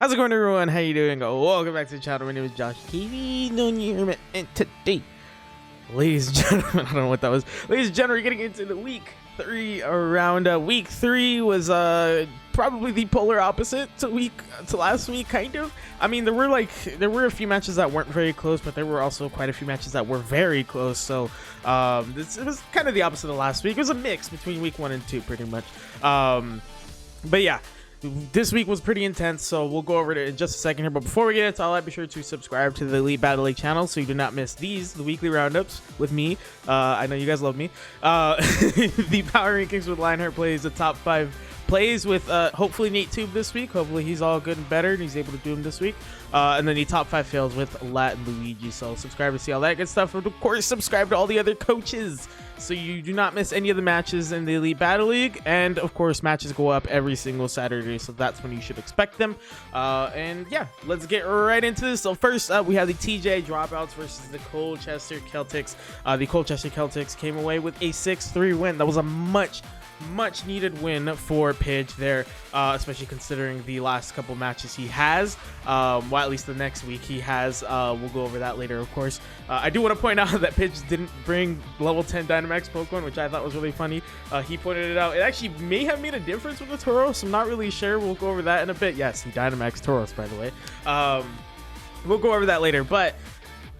How's it going, everyone? How you doing? Welcome back to the channel. My name is Josh TV, and today, ladies and gentlemen, I don't know what that was. Ladies and gentlemen, we're getting into the week 3 roundup. Week 3 was probably the polar opposite to last week, kind of. I mean, there were a few matches that weren't very close, but there were also quite a few matches that were very close. So it was kind of the opposite of last week. It was a mix between week 1 and 2, pretty much. But yeah. This week was pretty intense, so we'll go over it in just a second here. But before we get into all that, be sure to subscribe to the Elite Battle League channel so you do not miss the weekly roundups with me. I know you guys love me. The power rankings with Lionheart plays the top 5 plays with hopefully Nate Tube this week. Hopefully he's all good and better and he's able to do them this week. And then the top 5 fails with Lat and Luigi. So subscribe to see all that good stuff. And of course, subscribe to all the other coaches so you do not miss any of the matches in the Elite Battle League. And of course, matches go up every single Saturday, so that's when you should expect them. And yeah, let's get right into this. So first up, we have the TJ Dropouts versus the Colchester Celtics. The Colchester Celtics came away with a 6-3 win. That was a much needed win for Pidge there, especially considering the last couple matches he has. Well, at least the next week he has. We'll go over that later, of course. I do want to point out that Pidge didn't bring level 10 Dynamax Pokemon, which I thought was really funny. He pointed it out. It actually may have made a difference with the Tauros. I'm not really sure. We'll go over that in a bit. Yes, he Dynamax Tauros, by the way. We'll go over that later, but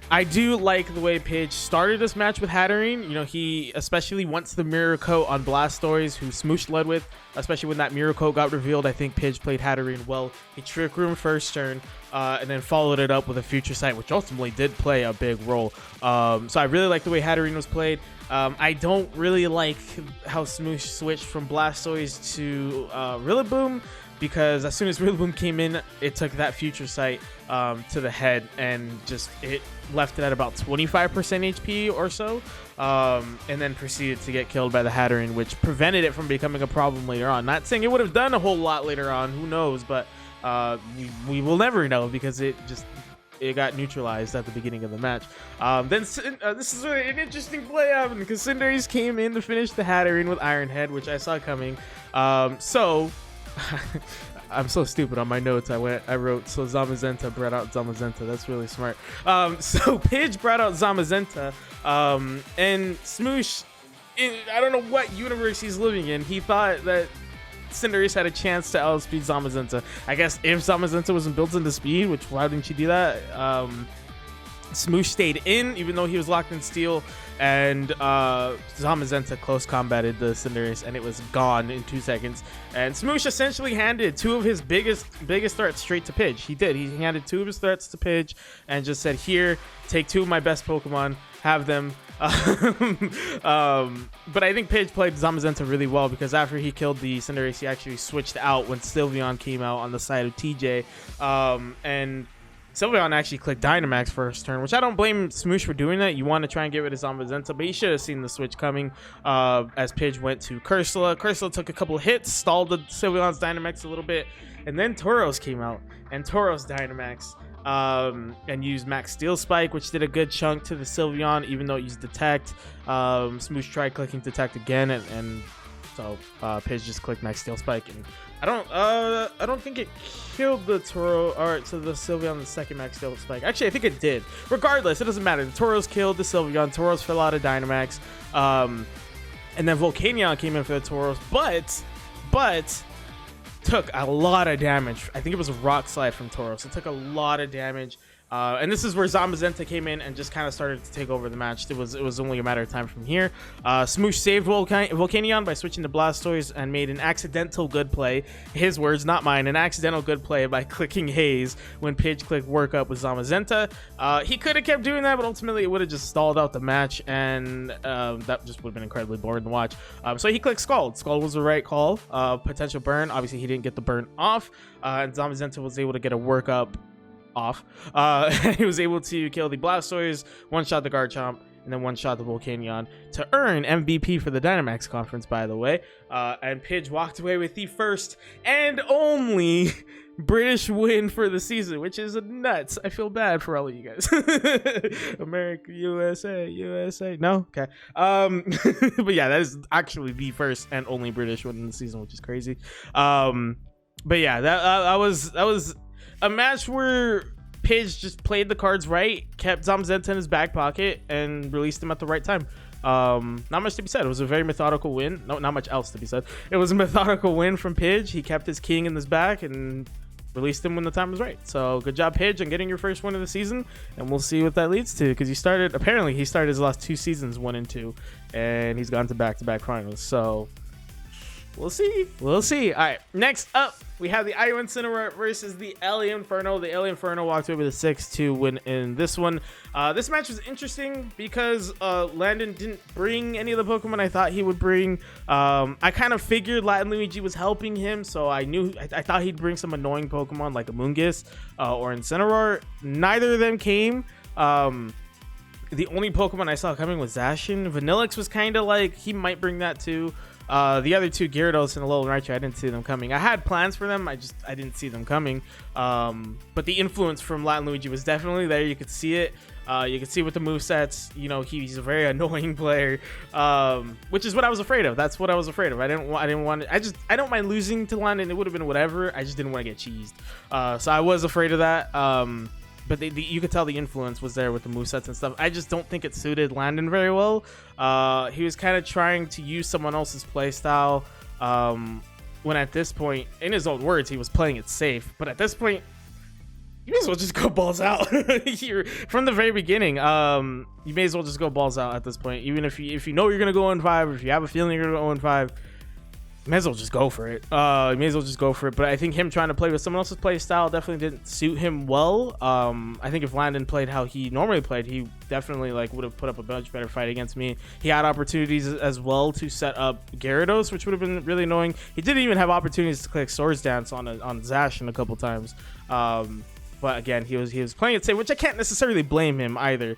I do like the way Pidge started this match with Hatterene. You know, he especially wants the Mirror Coat on Blastoise, who Smoosh led with, especially when that Mirror Coat got revealed. I think Pidge played Hatterene well. He Trick Room first turn, and then followed it up with a Future Sight, which ultimately did play a big role. So I really like the way Hatterene was played. I don't really like how Smoosh switched from Blastoise to Rillaboom, because as soon as Rillaboom came in, it took that Future Sight to the head and just it left it at about 25% HP or so, and then proceeded to get killed by the Hatterene, which prevented it from becoming a problem later on. Not saying it would have done a whole lot later on, who knows, but we will never know, because it got neutralized at the beginning of the match. Then this is an interesting play happened because Cinderace came in to finish the Hatterene with Iron Head, which I saw coming. So I'm so stupid on my notes. I wrote, so Zamazenta brought out Zamazenta. That's really smart. So Pidge brought out Zamazenta, and Smoosh, I don't know what universe he's living in, he thought that Cinderace had a chance to outspeed Zamazenta. I guess if Zamazenta wasn't built into speed, which why didn't you do that? Smoosh stayed in, even though he was locked in steel, and Zamazenta close combated the Cinderace, and it was gone in 2 seconds. And Smoosh essentially handed 2 of his biggest threats straight to Pidge. He did. He handed 2 of his threats to Pidge and just said, "Here, take 2 of my best Pokemon, have them." But I think Pidge played Zamazenta really well, because after he killed the Cinderace, he actually switched out when Sylveon came out on the side of TJ, and Sylveon actually clicked Dynamax first turn, which I don't blame Smoosh for doing that. You want to try and get rid of Zamazenta, but he should have seen the switch coming as Pidge went to Cursula. Cursula took a couple of hits, stalled the Sylveon's Dynamax a little bit, and then Tauros came out, and Tauros Dynamax and used Max Steel Spike, which did a good chunk to the Sylveon, even though it used Detect. Smoosh tried clicking Detect again, and so Pidge just clicked Max Steel Spike, and I don't think it killed the Tauros. All right, so the Sylveon, the second Max Steel Spike. Actually, I think it did. Regardless, it doesn't matter. The Tauros killed the Sylveon. Tauros fell out of Dynamax, and then Volcanion came in for the Tauros, but took a lot of damage. I think it was a Rock Slide from Tauros. It took a lot of damage. And this is where Zamazenta came in and just kind of started to take over the match. It was only a matter of time from here. Smoosh saved Volcanion by switching to Blastoise and made an accidental good play. His words, not mine. An accidental good play by clicking Haze when Pidge clicked Work Up with Zamazenta. He could have kept doing that, but ultimately it would have just stalled out the match, and that just would have been incredibly boring to watch. So he clicked Scald. Scald was the right call. Potential burn. Obviously, he didn't get the burn off, and Zamazenta was able to get a Work Up off. He was able to kill the Blastoise, one-shot the Garchomp, and then one-shot the Volcanion to earn MVP for the Dynamax Conference, by the way. And Pidge walked away with the first and only British win for the season, which is nuts. I feel bad for all of you guys. America, USA. No? Okay. But yeah, that is actually the first and only British win in the season, which is crazy. But yeah, that was a match where Pidge just played the cards right, kept Zamzenta in his back pocket, and released him at the right time. Not much to be said. It was a very methodical win. No, not much else to be said. It was a methodical win from Pidge. He kept his king in his back and released him when the time was right. So good job, Pidge, on getting your first win of the season, and we'll see what that leads to, because he started his last 2 seasons 1 and 2, and he's gone to back-to-back finals. So we'll see. All right, next up, we have the IO Incineroar versus the LA Inferno. The LA Inferno walked away with a 6-2 win in this one. This match was interesting because Landon didn't bring any of the Pokemon I thought he would bring. I kind of figured Latin Luigi was helping him, so I thought he'd bring some annoying Pokemon like Amoonguss or Incineroar. Neither of them came. The only Pokemon I saw coming was Zacian. Vanillix was kind of like he might bring that too. The other 2, Gyarados and Alolan Raichu, I didn't see them coming. I had plans for them, I didn't see them coming. But the influence from Latin Luigi was definitely there. You could see it. You could see with the movesets. You know, he's a very annoying player, which is what I was afraid of. That's what I was afraid of. I didn't want it. I don't mind losing to Landon. It would have been whatever. I just didn't want to get cheesed. So I was afraid of that. But you could tell the influence was there with the movesets and stuff. I just don't think it suited Landon very well. He was kind of trying to use someone else's playstyle, when at this point, in his own words, he was playing it safe. But at this point, you may as well just go balls out. From the very beginning, you may as well just go balls out at this point. Even if you know you're going to go 0-5, or if you have a feeling you're going to go 0-5, you may as well just go for it. But I think him trying to play with someone else's play style definitely didn't suit him well. I think if Landon played how he normally played, he definitely would have put up a much better fight against me. He had opportunities as well to set up Gyarados, which would have been really annoying. He didn't even have opportunities to click Swords Dance on Zacian a couple times. But again, he was playing it safe, which I can't necessarily blame him either.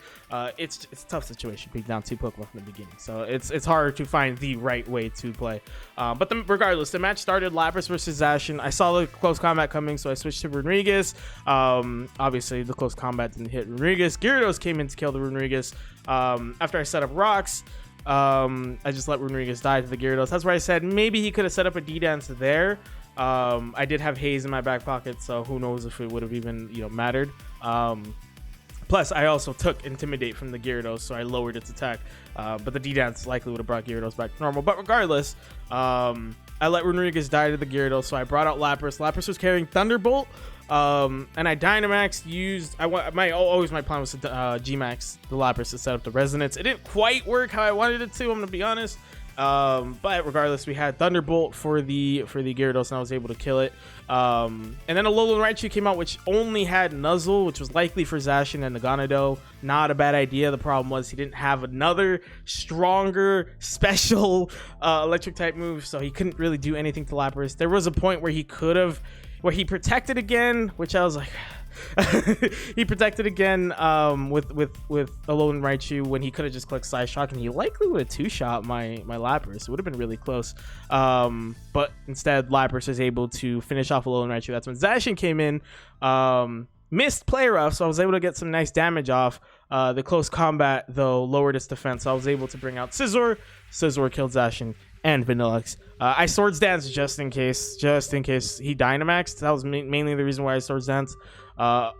It's a tough situation being down 2 Pokemon from the beginning, so it's hard to find the right way to play. But regardless, the match started Lapras versus Zacian. I saw the close combat coming, so I switched to Rodriguez. Obviously, the close combat didn't hit Rodriguez. Gyarados came in to kill the Rodriguez. After I set up rocks, I just let Rodriguez die to the Gyarados. That's where I said maybe he could have set up a D-Dance there. I did have Haze in my back pocket, so who knows if it would have even mattered. Plus, I also took Intimidate from the Gyarados, so I lowered its attack. But the D-Dance likely would have brought Gyarados back to normal. But regardless, I let Rodriguez die to the Gyarados, so I brought out Lapras. Lapras was carrying Thunderbolt, and I Dynamax used. My plan was to G-Max the Lapras to set up the Resonance. It didn't quite work how I wanted it to. I'm gonna be honest. But regardless, we had Thunderbolt for the Gyarados, and I was able to kill it. And then Alolan Raichu came out, which only had Nuzzle, which was likely for Zacian and Nagano. Not a bad idea. The problem was he didn't have another stronger special electric type move, so he couldn't really do anything to Lapras. There was a point where he protected again, which I was like. He protected again with Alolan Raichu when he could have just clicked Side Shock, and he likely would have 2-shot my Lapras. It would have been really close, but instead Lapras was able to finish off Alolan Raichu. That's when Zacian came in, missed Play Rough, so I was able to get some nice damage off. The close combat though lowered its defense, so I was able to bring out Scizor. Scizor killed Zacian and Vanillix. I Swords Dance just in case he Dynamaxed. That was mainly the reason why I Swords Dance. That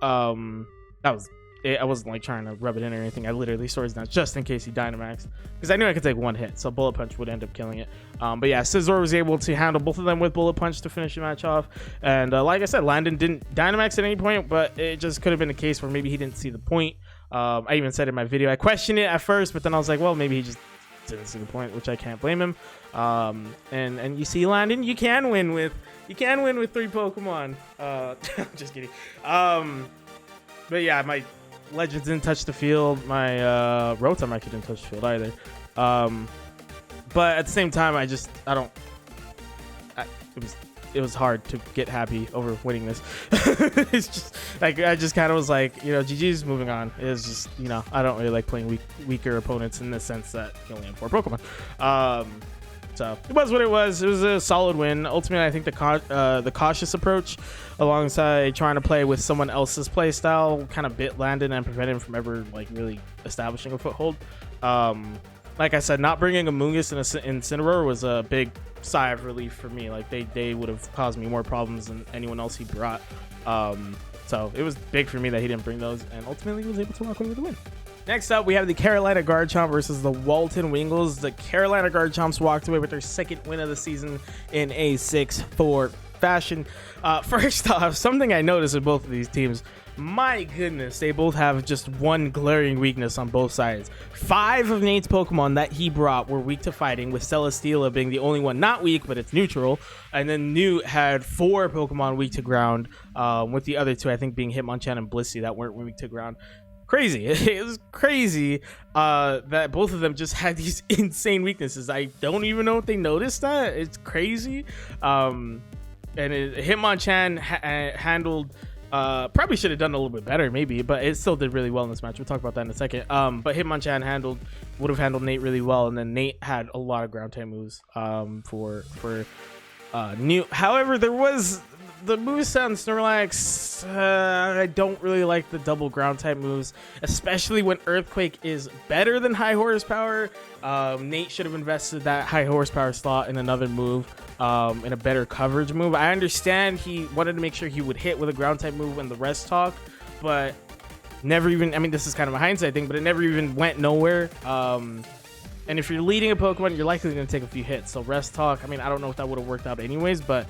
was it. I wasn't trying to rub it in or anything. I literally Swords Dance just in case he Dynamaxed, because I knew I could take 1 hit, so Bullet Punch would end up killing it. But yeah, Scizor was able to handle both of them with Bullet Punch to finish the match off. And like I said, Landon didn't Dynamax at any point, but it just could have been a case where maybe he didn't see the point. I even said in my video, I questioned it at first, but then I was like, well, maybe he just didn't see the point, which I can't blame him. And you see, Landon, you can win with 3 Pokemon. Just kidding. But yeah, my Legends didn't touch the field. My Rotom actually didn't touch the field either. But at the same time, it was hard to get happy over winning this. It's just I just kind of was like, GG's, moving on. It's just, I don't really like playing weaker opponents in the sense that you only have 4 Pokemon. So it was what it was. It was a solid win. Ultimately, I think the cautious approach, alongside trying to play with someone else's play style, kind of bit Landon and prevented him from ever really establishing a foothold. Like I said, not bringing Amoonguss and Incineroar was a big sigh of relief for me. They would have caused me more problems than anyone else he brought. So it was big for me that he didn't bring those, and ultimately he was able to walk away with the win. Next up, we have the Carolina Garchomp versus the Walton Wingles. The Carolina Garchomps walked away with their second win of the season in a 6-4 fashion. First off, something I noticed with both of these teams, my goodness, they both have just one glaring weakness on both sides. 5 of Nate's Pokemon that he brought were weak to fighting, with Celesteela being the only one not weak, but it's neutral. And then Newt had 4 Pokemon weak to ground, with the other 2, I think, being Hitmonchan and Blissey, that weren't weak to ground. Crazy. It was crazy that both of them just had these insane weaknesses. I don't even know if they noticed that. It's crazy. And Hitmonchan handled, probably should have done a little bit better maybe, but it still did really well in this match. We'll talk about that in a second. But Hitmonchan would have handled Nate really well, and then Nate had a lot of ground type moves for Newt. However, there was the moveset on Snorlax. I don't really like the double ground type moves, especially when Earthquake is better than high horsepower. Nate should have invested that high horsepower slot in another move, in a better coverage move. I understand he wanted to make sure he would hit with a ground type move when the rest talk, but never even, I mean, this is kind of a hindsight thing, but it never even went nowhere. And if you're leading a Pokemon, you're likely going to take a few hits. So rest talk, I mean, I don't know if that would have worked out anyways, but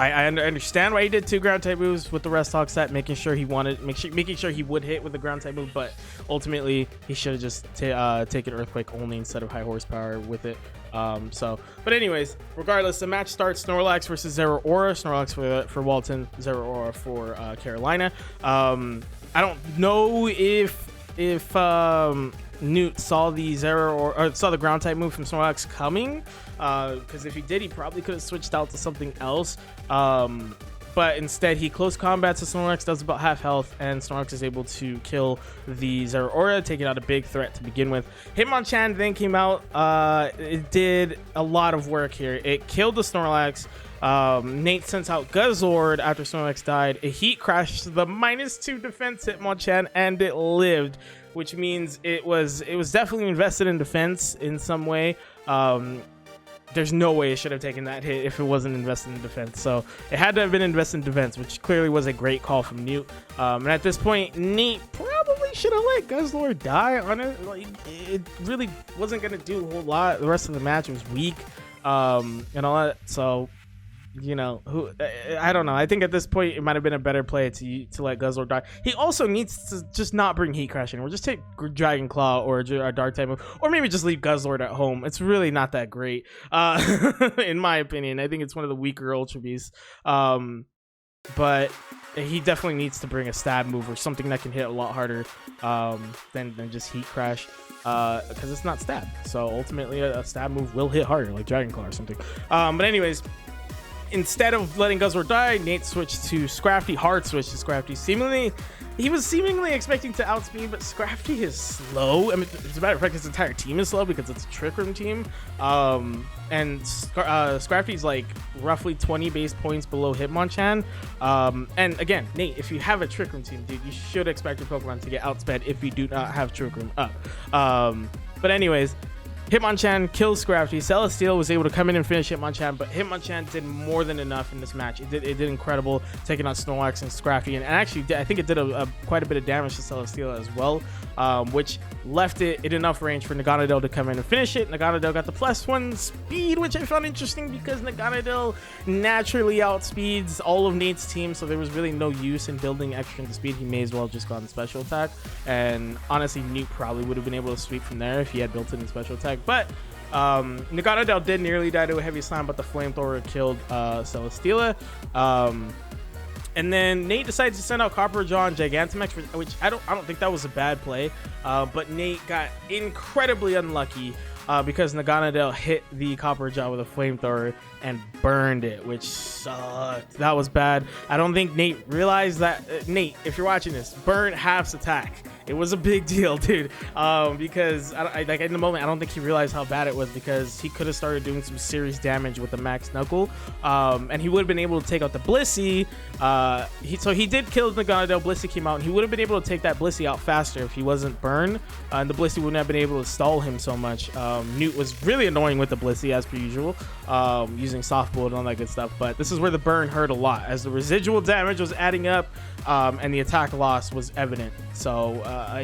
I understand why he did 2 ground type moves with the rest talk set, making sure he would hit with the ground type move, but ultimately he should have just taken Earthquake only instead of high horsepower with it. But anyways, regardless, the match starts Snorlax versus Zeraora. Snorlax for Walton, Zeraora for Carolina. I don't know if Newt saw the saw the ground type move from Snorlax coming, because if he did, he probably could have switched out to something else. But instead, he close combats to Snorlax, does about half health, and Snorlax is able to kill the Zeraora, taking out a big threat to begin with. Hitmonchan then came out. It did a lot of work here. It killed the Snorlax. Nate sends out Guzzlord after Snorlax died. A heat crashed the -2 defense Hitmonchan, and it lived, which means it was definitely invested in defense in some way. There's no way it should have taken that hit if it wasn't invested in defense. So it had to have been invested in defense, which clearly was a great call from Newt. And at this point, Nate probably should have let Guzzlord die on it. Like, it really wasn't going to do a whole lot. The rest of the match was weak, and all that. So, you know, I don't know. I think at this point it might have been a better play to let Guzzlord die. He also needs to just not bring Heat Crash in, or just take Dragon Claw or a Dark type move, or maybe just leave Guzzlord at home. It's really not that great, in my opinion. I think it's one of the weaker Ultra Beasts, but he definitely needs to bring a stab move or something that can hit a lot harder than just Heat Crash, because it's not stab. So ultimately, a stab move will hit harder, like Dragon Claw or something. But anyways, instead of letting Guzzlord die, Nate switched to Scrafty. Hard switch to Scrafty. He was seemingly expecting to outspeed, but Scrafty is slow. I mean, as a matter of fact, his entire team is slow because it's a Trick Room team. And Scrafty's like roughly 20 base points below Hitmonchan. And again, Nate, if you have a Trick Room team, dude, you should expect your Pokemon to get outsped if you do not have Trick Room up. But anyways, Hitmonchan kills Scrafty. Celesteela was able to come in and finish Hitmonchan, but Hitmonchan did more than enough in this match. It did incredible, taking out Snorlax and Scrafty, and actually I think it did quite a bit of damage to Celesteela as well, which left it in enough range for Naganadel to come in and finish it. Naganadel got the +1 speed, which I found interesting because Naganadel naturally outspeeds all of Nate's team, so there was really no use in building extra into speed. He may as well have just gone special attack, and honestly, Newt probably would have been able to sweep from there if he had built it in special attack. But Naganadel did nearly die to a heavy slam, but the flamethrower killed Celesteela. And then Nate decides to send out Copper Jaw and Gigantamax, which I don't think that was a bad play. But Nate got incredibly unlucky because Naganadel hit the Copper Jaw with a flamethrower and burned it, which sucked. That was bad. I don't think Nate realized that. Nate, if you're watching this, burn Half's attack. It was a big deal, dude. Because like in the moment, I don't think he realized how bad it was, because he could have started doing some serious damage with the Max Knuckle, and he would have been able to take out the Blissey. So he did kill the Nagano. Blissey came out, and he would have been able to take that Blissey out faster if he wasn't burned, and the Blissey wouldn't have been able to stall him so much. Newt was really annoying with the Blissey as per usual, using softball and all that good stuff. But this is where the burn hurt a lot, as the residual damage was adding up, and the attack loss was evident. So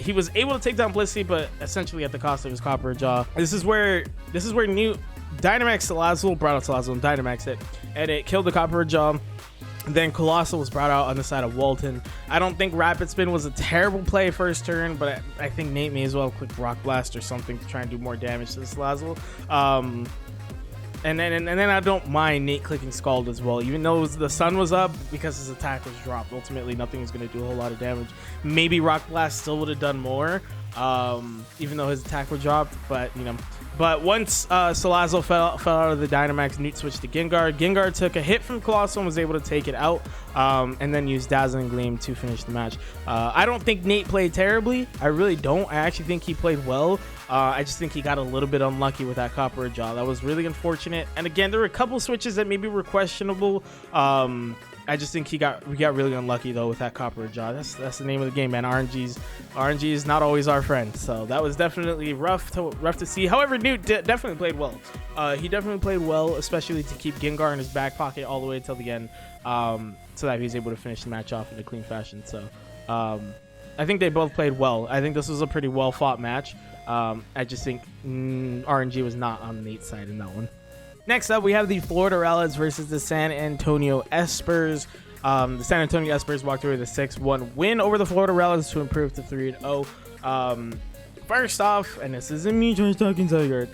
he was able to take down Blissey, but essentially at the cost of his Copper Jaw. This is where Newt Dynamax Salazzle brought out Salazzle and Dynamax it, and it killed the Copper Jaw. Then Colossal was brought out on the side of Walton. I don't think Rapid Spin was a terrible play first turn, but I think Nate may as well click Rock Blast or something to try and do more damage to the Salazzle. And then I don't mind Nate clicking Scald as well, even though the sun was up, because his attack was dropped. Ultimately, nothing was going to do a whole lot of damage. Maybe Rock Blast still would have done more, even though his attack was dropped. But, you know, but once Salazzle fell out of the Dynamax, Newt switched to Gengar. Gengar took a hit from Colossal and was able to take it out, and then used Dazzling Gleam to finish the match. I don't think Nate played terribly. I really don't. I actually think he played well. I just think he got a little bit unlucky with that Copper Jaw. That was really unfortunate. And again, there were a couple switches that maybe were questionable. I just think we got really unlucky though with that Copper Jaw. That's the name of the game, man. RNG is not always our friend. So that was definitely rough to see. However, Newt definitely played well. He definitely played well, especially to keep Gengar in his back pocket all the way until the end, so that he was able to finish the match off in a clean fashion. So I think they both played well. I think this was a pretty well fought match. I just think RNG was not on Nate's side in that one. Next up, we have the Florida Rallies versus the San Antonio Espers. The San Antonio Espers walked away with a 6-1 win over the Florida Rallies to improve to 3-0. First off, and this isn't me just talking Zygarde,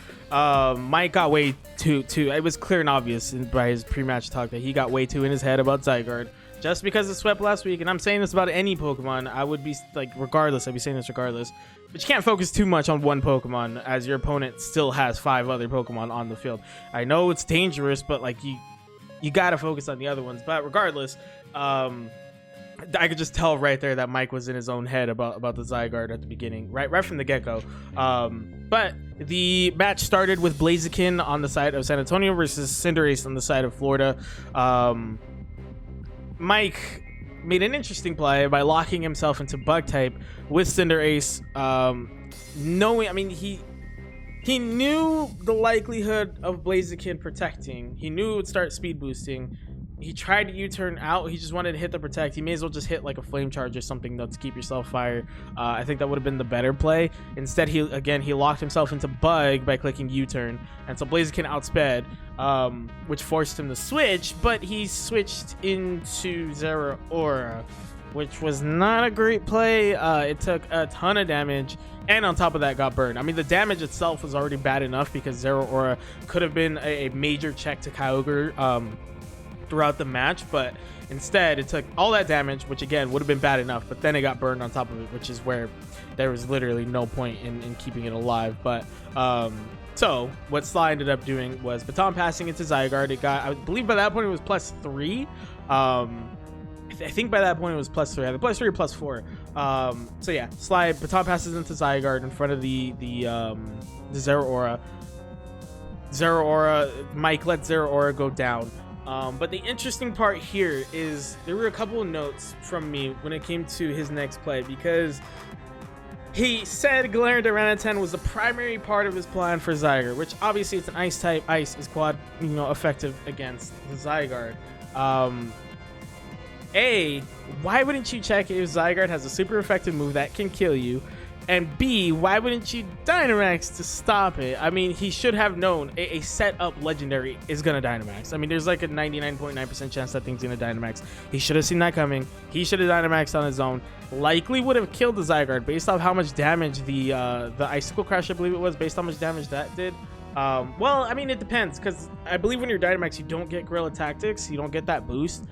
Mike got way too. It was clear and obvious by his pre-match talk that he got way too in his head about Zygarde. Just because it swept last week, and I'm saying this about any Pokemon, I would be like, regardless, I'd be saying this regardless. But you can't focus too much on one Pokemon, as your opponent still has 5 other Pokemon on the field. I know it's dangerous, but like you gotta focus on the other ones. But regardless, I could just tell right there that Mike was in his own head about the Zygarde at the beginning, right from the get-go. But the match started with Blaziken on the side of San Antonio versus Cinderace on the side of Florida. Mike made an interesting play by locking himself into Bug type with Cinderace, knowing, I mean, he knew the likelihood of Blaziken protecting. He knew it would start speed boosting. He tried to U-turn out. He just wanted to hit the protect. He may as well just hit like a flame charge or something though to keep yourself fire. I think that would have been the better play. Instead, he locked himself into Bug by clicking U-turn, and so Blaziken outsped, which forced him to switch. But he switched into Zeraora, which was not a great play. It took a ton of damage, and on top of that, got burned. I mean, the damage itself was already bad enough because Zeraora could have been a major check to Kyogre throughout the match, but instead it took all that damage, which again would have been bad enough, but then it got burned on top of it, which is where there was literally no point in keeping it alive. But so what Sly ended up doing was baton passing into Zygarde. It got, I believe by that point it was +3. I think by that point it was +3, either +3 or +4. So yeah, Sly baton passes into Zygarde in front of the Zeraora. Mike let Zeraora go down. But the interesting part here is there were a couple of notes from me when it came to his next play, because he said Galarian Durantine was the primary part of his plan for Zygarde, which obviously it's an ice type. Ice is quad, effective against the Zygarde. Why wouldn't you check if Zygarde has a super effective move that can kill you? And B, why wouldn't you Dynamax to stop it? I mean, he should have known a set-up legendary is going to Dynamax. I mean, there's like a 99.9% chance that thing's going to Dynamax. He should have seen that coming. He should have Dynamaxed on his own. Likely would have killed the Zygarde based off how much damage the Icicle Crash, I believe it was, based on how much damage that did. Well, I mean, it depends, because I believe when you're Dynamax, you don't get Guerrilla Tactics. You don't get that boost.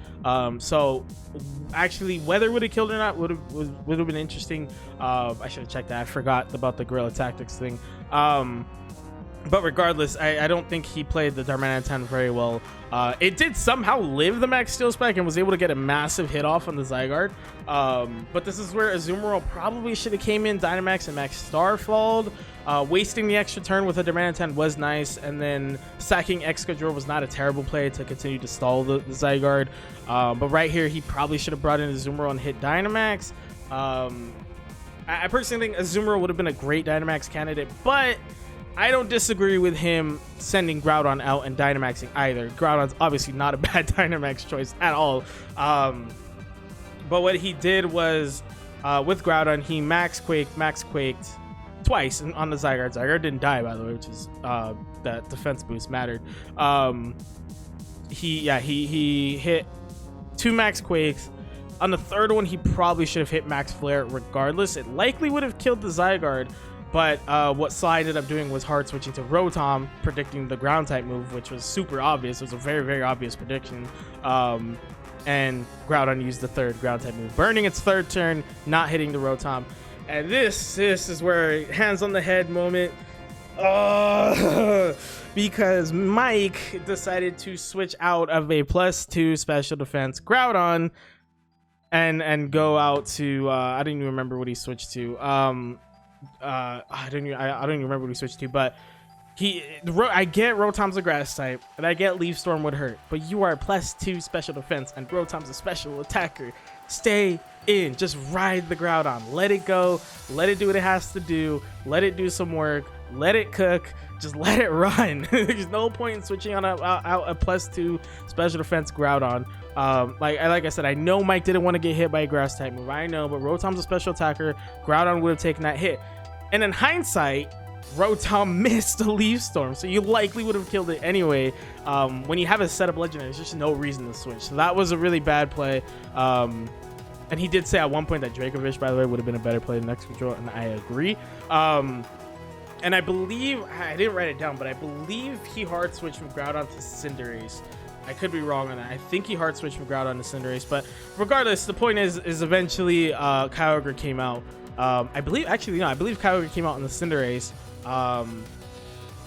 So actually, whether it would have killed or not would have been interesting. I should have checked that. I forgot about the Guerrilla Tactics thing. But regardless, I don't think he played the Darmanitan very well. It did somehow live the Max Steel Spike and was able to get a massive hit off on the Zygarde. But this is where Azumarill probably should have came in Dynamax and Max Starfalled. Wasting the extra turn with a Darmanitan was nice, and then sacking Excadrill was not a terrible play to continue to stall the Zygarde. But right here, he probably should have brought in Azumarill and hit Dynamax. I personally think Azumarill would have been a great Dynamax candidate, but I don't disagree with him sending Groudon out and Dynamaxing either. Groudon's obviously not a bad Dynamax choice at all. But what he did was, with Groudon, he Max Quaked twice on the Zygarde. Zygarde didn't die, by the way, which is that defense boost mattered. He hit 2 Max Quakes. On the third one, he probably should have hit Max Flare regardless. It likely would have killed the Zygarde, but what Sly ended up doing was hard switching to Rotom, predicting the ground type move, which was super obvious. It was a very, very obvious prediction. And Groudon used the third ground type move, burning its third turn, not hitting the Rotom. And this is where hands on the head moment. Because Mike decided to switch out of a +2 special defense Groudon and go out to I don't even remember what he switched to. I don't even remember what he switched to, but I get Rotom's a grass type, and I get Leaf Storm would hurt, but you are a +2 special defense, and Rotom's a special attacker. Stay in, just ride the Groudon, let it go, let it do what it has to do, let it do some work, let it cook, just let it run. There's no point in switching on a +2 special defense Groudon. Like I said, I know Mike didn't want to get hit by a grass type move, I know, but Rotom's a special attacker. Groudon would have taken that hit, and in hindsight, Rotom missed a Leaf Storm, so you likely would have killed it anyway. When you have a setup legendary, there's just no reason to switch, so that was a really bad play. And he did say at one point that Dracovish, by the way, would have been a better play than Excadrill, and I agree. And I believe, I didn't write it down, but I believe he hard switched from Groudon to Cinderace. I could be wrong on that. I think he hard switched from Groudon to Cinderace, but regardless, the point is eventually Kyogre came out. I believe Kyogre came out on the Cinderace.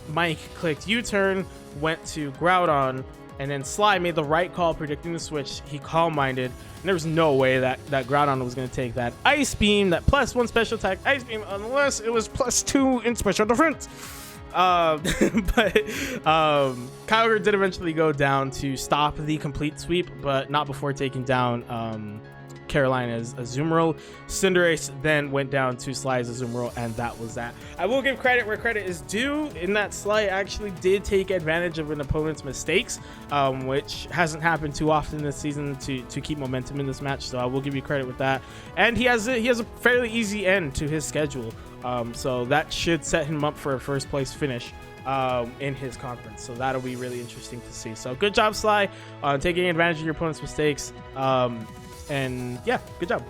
Mike clicked U-turn, went to Groudon, and then Sly made the right call predicting the switch. He calm-minded, and there was no way that Groudon was going to take that Ice Beam, that +1 special attack Ice Beam, unless it was +2 in special defense. But Kyogre did eventually go down to stop the complete sweep, but not before taking down Carolina's Azumarill. Cinderace then went down to Sly's Azumarill, and that was that. I will give credit where credit is due in that Sly actually did take advantage of an opponent's mistakes, which hasn't happened too often this season to keep momentum in this match, so I will give you credit with that. And he has a fairly easy end to his schedule, so that should set him up for a first place finish in his conference, so that'll be really interesting to see. So good job, Sly, on taking advantage of your opponent's mistakes. And yeah, good job.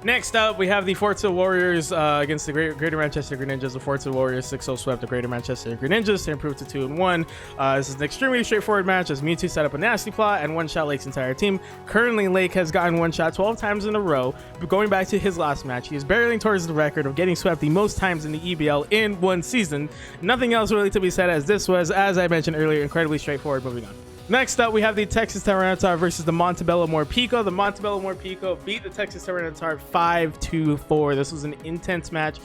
Next up, we have the Forza Warriors against the Greater Manchester Greninjas. The Forza Warriors 6-0 swept the Greater Manchester Greninjas to improve to 2-1. This is an extremely straightforward match as Mewtwo set up a nasty plot and one-shot Lake's entire team. Currently, Lake has gotten one-shot 12 times in a row. But going back to his last match, he is barreling towards the record of getting swept the most times in the EBL in one season. Nothing else really to be said, as this was, as I mentioned earlier, incredibly straightforward. Moving on. Next up, we have the Texas Tyranitar versus the Montebello Morpeko. The Montebello Morpeko beat the Texas Tyranitar 5-4. This was an intense match,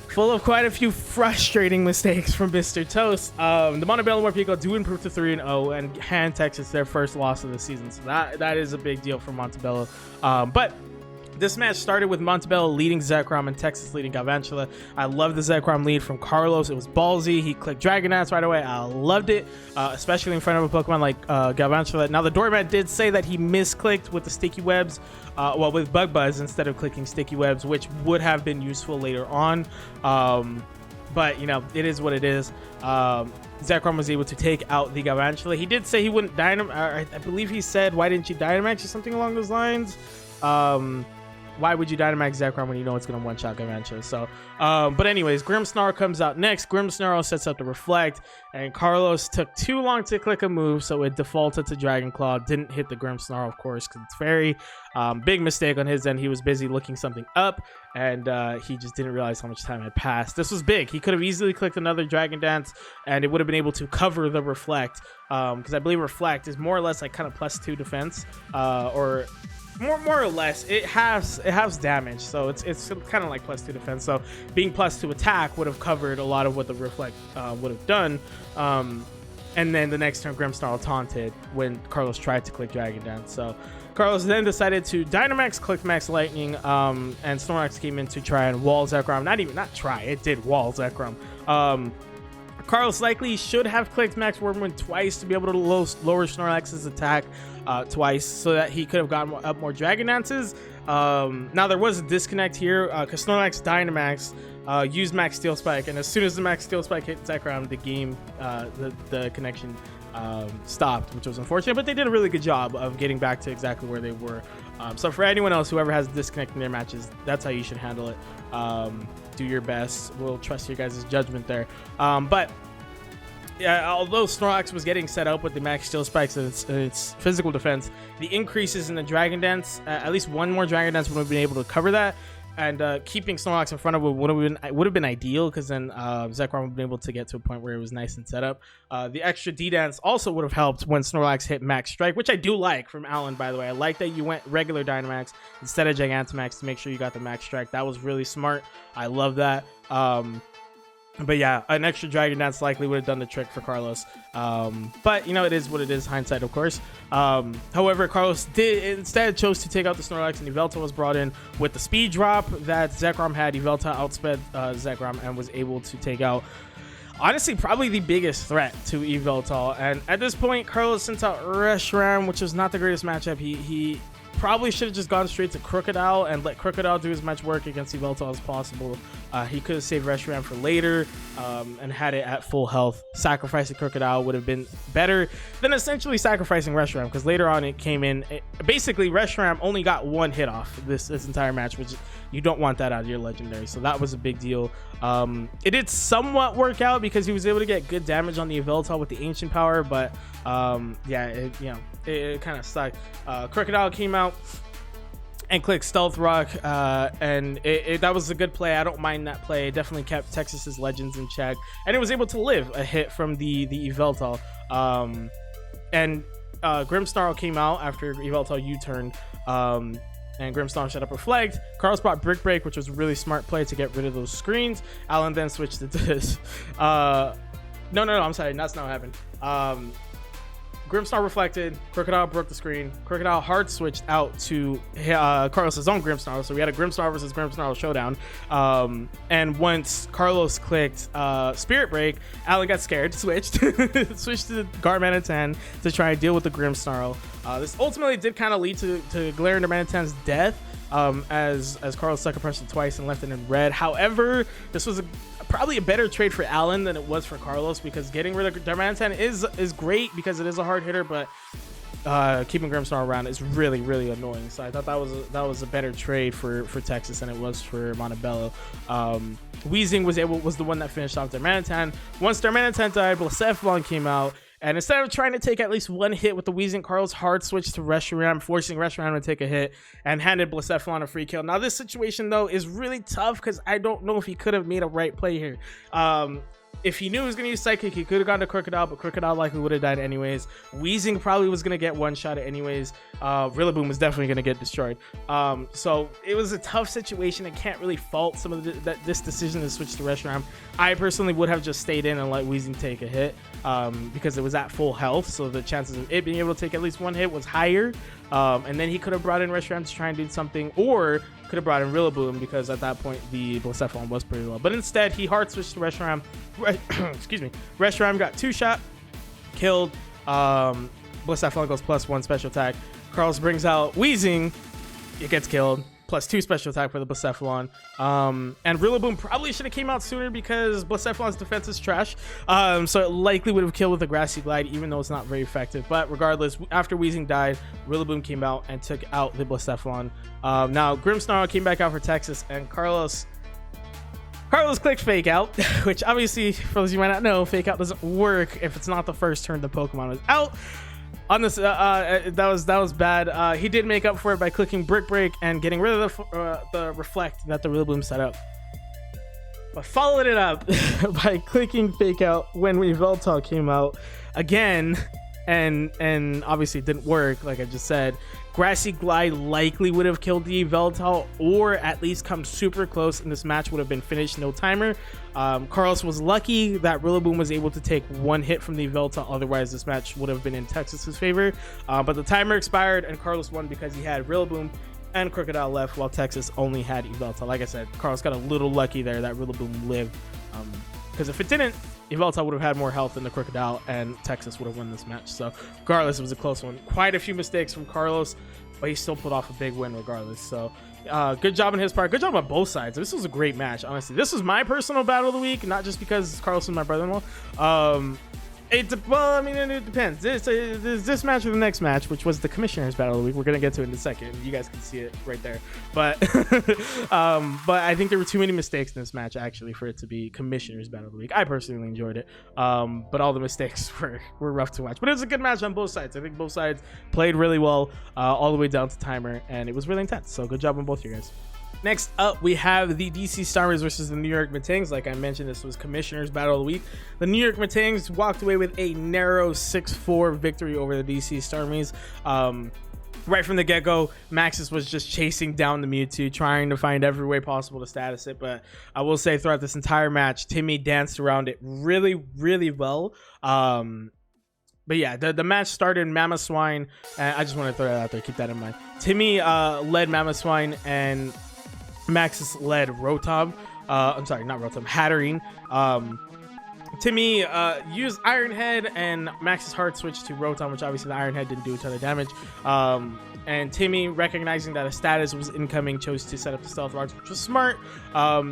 full of quite a few frustrating mistakes from Mr. Toast. The Montebello Morpeko do improve to 3-0 and hand Texas their first loss of the season, so that is a big deal for Montebello. But this match started with Montebello leading Zekrom and Texas leading Galvantula. I love the Zekrom lead from Carlos. It was ballsy. He clicked Dragonance right away. I loved it, especially in front of a Pokemon like Galvantula. Now, the doormat did say that he misclicked with the sticky webs, with Bug Buzz instead of clicking sticky webs, which would have been useful later on. But, you know, it is what it is. Zekrom was able to take out the Galvantula. He did say he wouldn't Dynamax. I believe he said, "Why didn't you Dynamax?" or something along those lines. why would you Dynamax Zekrom when you know it's going to one-shot Gargantua? So, but anyways, Grimmsnarl comes out next. Grimmsnarl sets up the Reflect, and Carlos took too long to click a move, so it defaulted to Dragon Claw. Didn't hit the Grimmsnarl, of course, because it's Fairy. Big mistake on his end. He was busy looking something up, and he just didn't realize how much time had passed. This was big. He could have easily clicked another Dragon Dance, and it would have been able to cover the Reflect, because I believe Reflect is more or less like kind of +2 defense, or more or less it has damage, so it's kind of like +2 defense. So being +2 attack would have covered a lot of what the Reflect would have done. And then the next turn, Grimmsnarl taunted when Carlos tried to click Dragon Dance. So Carlos then decided to Dynamax, click Max Lightning, and Snorlax came in to try and wall Zekrom. Not try, it did wall Zekrom. Carlos likely should have clicked Max Wormwind twice to be able to lower Snorlax's attack twice, so that he could have gotten up more Dragon Dances. Now there was a disconnect here because Snorlax Dynamax used Max Steel Spike, and as soon as the Max Steel Spike hit Zekrom, the game, the connection stopped, which was unfortunate, but they did a really good job of getting back to exactly where they were. So for anyone else, whoever has a disconnect in their matches, that's how you should handle it. Do your best. We'll trust your guys' judgment there. But yeah, although Snorlax was getting set up with the Max Steel Spikes and its physical defense, the increases in the Dragon Dance, at least one more Dragon Dance would have been able to cover that. And keeping Snorlax in front of it would have been ideal, because then Zekrom would have been able to get to a point where it was nice and set up. The extra D-Dance also would have helped when Snorlax hit Max Strike, which I do like from Alan, by the way. I like that you went regular Dynamax instead of Gigantamax to make sure you got the Max Strike. That was really smart. I love that. But yeah, an extra Dragon Dance likely would have done the trick for Carlos. But, you know, it is what it is, hindsight, of course. However, Carlos did instead chose to take out the Snorlax, and Yveltal was brought in with the speed drop that Zekrom had. Yveltal outsped Zekrom and was able to take out, honestly, probably the biggest threat to Yveltal. And at this point, Carlos sent out Reshiram, which was not the greatest matchup. He probably should have just gone straight to Crocodile and let Crocodile do as much work against Yveltal as possible. He could have saved Reshiram for later and had it at full health. Sacrificing Crocodile would have been better than essentially sacrificing Reshiram, because later on it came in. Basically, Reshiram only got one hit off this entire match, which you don't want that out of your legendary. So that was a big deal. It did somewhat work out because he was able to get good damage on the Yveltal with the Ancient Power, but yeah, it kind of sucked. Crocodile came out and clicked Stealth Rock, and that was a good play. I don't mind that play. It definitely kept Texas's Legends in check, and it was able to live a hit from the Yveltal. And Grimmsnarl came out after Yveltal U-turned, and Grimmsnarl set up Reflect. Carlos brought Brick Break, which was a really smart play to get rid of those screens. Alan then switched to this. No, I'm sorry, that's not what happened. Grimmsnarl reflected, Crocodile broke the screen, Crocodile hard switched out to Carlos's own Grimmsnarl, so we had a Grimmsnarl versus Grimmsnarl showdown. And once Carlos clicked Spirit Break, Alan got scared, switched to Garmanitan to try and deal with the Grimmsnarl. This ultimately did kind of lead to Galarian Darmanitan's death, as Carlos sucker punched it twice and left it in red. However, this was probably a better trade for Alan than it was for Carlos, because getting rid of Darmanitan is great because it is a hard hitter, but keeping Grimmsnarl around is really, really annoying. So I thought that was a better trade for Texas than it was for Montebello. Weezing was the one that finished off Darmanitan. Once Darmanitan died, Blacephalon came out, and instead of trying to take at least one hit with the Weezing, Carlos hard switched to Reshiram, forcing Reshiram to take a hit, and handed Blacephalon a free kill. Now, this situation, though, is really tough because I don't know if he could have made a right play here. If he knew he was going to use Psychic, he could have gone to Crocodile, but Crocodile likely would have died anyways. Weezing probably was going to get one-shot anyways. Rillaboom was definitely going to get destroyed. So it was a tough situation. I can't really fault some of this decision to switch to Reshiram. I personally would have just stayed in and let Weezing take a hit because it was at full health, so the chances of it being able to take at least one hit was higher. And then he could have brought in Reshiram to try and do something, or could have brought in Rillaboom, because at that point the Blacephalon was pretty low. But instead he hard switched to Reshiram. Excuse me. Reshiram got 2-shot, killed. Blacephalon goes +1 special attack. Carlos brings out Weezing, it gets killed. +2 special attack for the Blacephalon. And Rillaboom probably should have came out sooner because Blacephalon's defense is trash. So it likely would have killed with the Grassy Glide, even though it's not very effective. But regardless, after Weezing died, Rillaboom came out and took out the Blacephalon. Now Grimmsnarl came back out for Texas, and Carlos clicked Fake Out, which obviously, for those you might not know, Fake Out doesn't work if it's not the first turn the Pokemon is out. On this, that was bad. He did make up for it by clicking Brick Break and getting rid of the Reflect that the Rillaboom set up. But followed it up by clicking Fake Out when Yveltal came out again, and obviously it didn't work, like I just said. Grassy Glide likely would have killed the Yveltal, or at least come super close, and this match would have been finished, no timer. Carlos was lucky that Rillaboom was able to take one hit from the Yveltal, otherwise this match would have been in Texas's favor. But the timer expired, and Carlos won because he had Rillaboom and Crocodile left, while Texas only had Yveltal. Like I said, Carlos got a little lucky there that Rillaboom lived, because if it didn't, Yveltal would have had more health than the Crocodile, and Texas would have won this match. So regardless, it was a close one. Quite a few mistakes from Carlos, but he still pulled off a big win regardless. So good job on his part. Good job on both sides. This was a great match, honestly. This was my personal battle of the week, not just because Carlos is my brother-in-law. Well, I mean, it depends. This match or the next match, which was the Commissioner's Battle of the Week. We're gonna get to it in a second. You guys can see it right there. But but I think there were too many mistakes in this match actually for it to be Commissioner's Battle of the Week. I personally enjoyed it, but all the mistakes were rough to watch. But it was a good match on both sides. I think both sides played really well all the way down to timer, and it was really intense. So good job on both of you guys. Next up, we have the DC Starmers versus the New York Metangs. Like I mentioned, this was Commissioner's Battle of the Week. The New York Metangs walked away with a narrow 6-4 victory over the DC Starmies. Right from the get-go, Maxis was just chasing down the Mewtwo, trying to find every way possible to status it. But I will say throughout this entire match, Timmy danced around it really, really well. But yeah, the match started Mamoswine, and I just want to throw that out there, keep that in mind. Timmy led Mamoswine, and Maxis led Rotom. I'm sorry, not Rotom, Hatterene. Timmy used Iron Head, and Max's Heart switched to Rotom, which obviously the Iron Head didn't do a ton of damage. And Timmy, recognizing that a status was incoming, chose to set up the Stealth Rocks, which was smart.